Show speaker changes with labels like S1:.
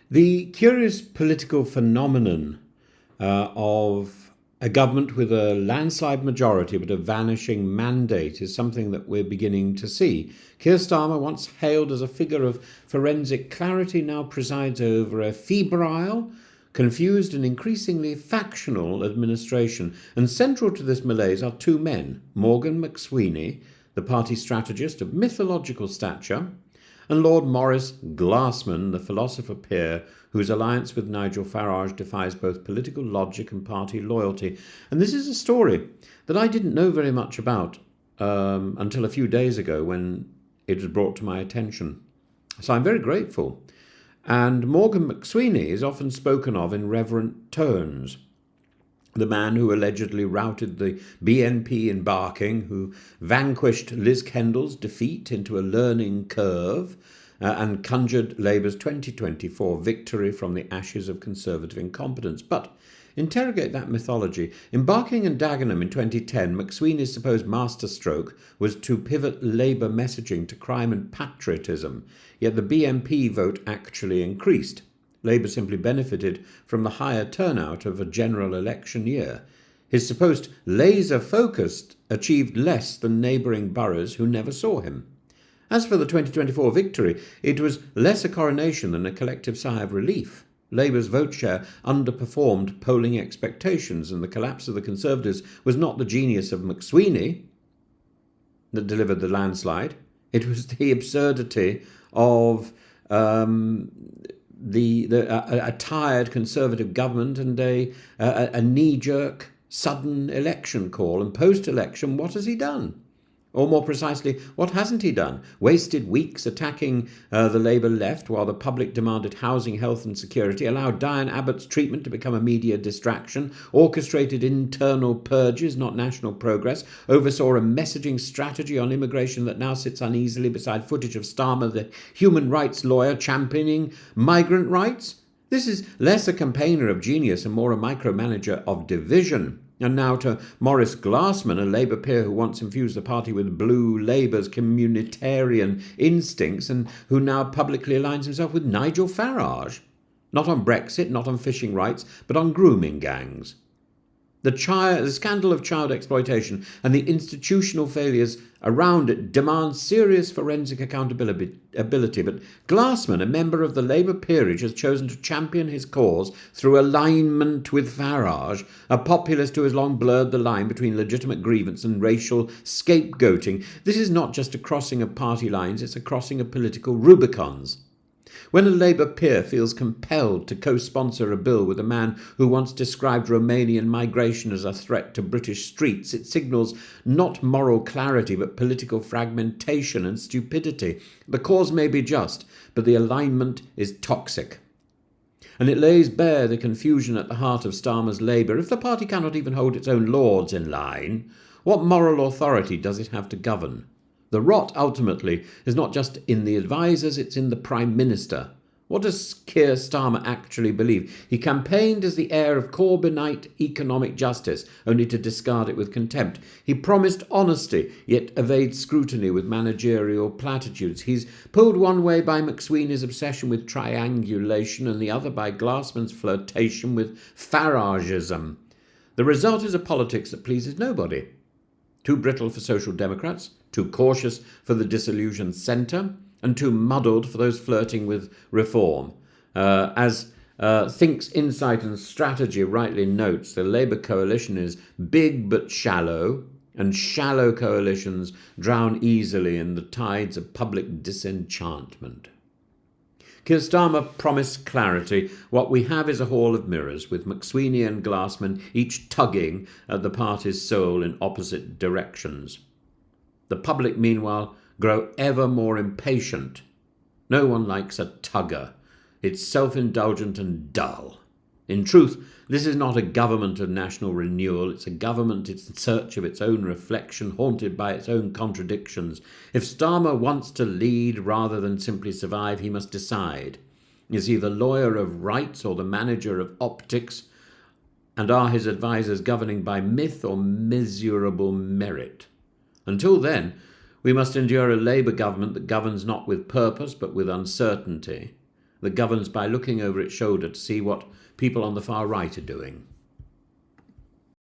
S1: The curious political phenomenon of a government with a landslide majority but a vanishing mandate is something that we're beginning to see. Keir Starmer, once hailed as a figure of forensic clarity, now presides over a febrile, confused and increasingly factional administration. And central to this malaise are two men, Morgan McSweeney, the party strategist of mythological stature, and Lord Maurice Glassman, the philosopher peer, whose alliance with Nigel Farage defies both political logic and party loyalty. And this is a story that I didn't know very much about until a few days ago when it was brought to my attention. So I'm very grateful. And Morgan McSweeney is often spoken of in reverent tones. The man who allegedly routed the BNP in Barking, who vanquished Liz Kendall's defeat into a learning curve and conjured Labour's 2024 victory from the ashes of Conservative incompetence. But interrogate that mythology. In Barking and Dagenham in 2010, McSweeney's supposed masterstroke was to pivot Labour messaging to crime and patriotism, yet the BNP vote actually increased. Labour simply benefited from the higher turnout of a general election year. His supposed laser focus achieved less than neighbouring boroughs who never saw him. As for the 2024 victory, it was less a coronation than a collective sigh of relief. Labour's vote share underperformed polling expectations, and the collapse of the Conservatives was not the genius of McSweeney that delivered the landslide. It was the absurdity of a tired Conservative government and a knee-jerk, sudden election call. And post-election, what has he done? Or more precisely, what hasn't he done? Wasted weeks attacking the Labour left while the public demanded housing, health and security, allowed Diane Abbott's treatment to become a media distraction, orchestrated internal purges, not national progress, oversaw a messaging strategy on immigration that now sits uneasily beside footage of Starmer, the human rights lawyer, championing migrant rights. This is less a campaigner of genius and more a micromanager of division. And now to Maurice Glassman, a Labour peer who once infused the party with Blue Labour's communitarian instincts and who now publicly aligns himself with Nigel Farage. Not on Brexit, not on fishing rights, but on grooming gangs. The scandal of child exploitation and the institutional failures around it demand serious forensic accountability. But Glassman, a member of the Labour peerage, has chosen to champion his cause through alignment with Farage, a populist who has long blurred the line between legitimate grievance and racial scapegoating. This is not just a crossing of party lines, it's a crossing of political Rubicons. When a Labour peer feels compelled to co-sponsor a bill with a man who once described Romanian migration as a threat to British streets, it signals not moral clarity but political fragmentation and stupidity. The cause may be just, but the alignment is toxic. And it lays bare the confusion at the heart of Starmer's Labour. If the party cannot even hold its own lords in line, what moral authority does it have to govern? The rot, ultimately, is not just in the advisers, it's in the Prime Minister. What does Keir Starmer actually believe? He campaigned as the heir of Corbynite economic justice, only to discard it with contempt. He promised honesty, yet evades scrutiny with managerial platitudes. He's pulled one way by McSweeney's obsession with triangulation and the other by Glassman's flirtation with Farageism. The result is a politics that pleases nobody. Too brittle for Social Democrats, too cautious for the disillusioned centre, and too muddled for those flirting with reform. As Think's Insight and Strategy rightly notes, the Labour coalition is big but shallow, and shallow coalitions drown easily in the tides of public disenchantment. Keir Starmer promised clarity. What we have is a hall of mirrors, with McSweeney and Glassman each tugging at the party's soul in opposite directions. The public, meanwhile, grow ever more impatient. No one likes a tugger. It's self-indulgent and dull. In truth, this is not a government of national renewal. It's a government in search of its own reflection, haunted by its own contradictions. If Starmer wants to lead rather than simply survive, he must decide. Is he the lawyer of rights or the manager of optics? And are his advisers governing by myth or miserable merit? Until then, we must endure a Labour government that governs not with purpose but with uncertainty. that governs by looking over its shoulder to see what people on the far right are doing.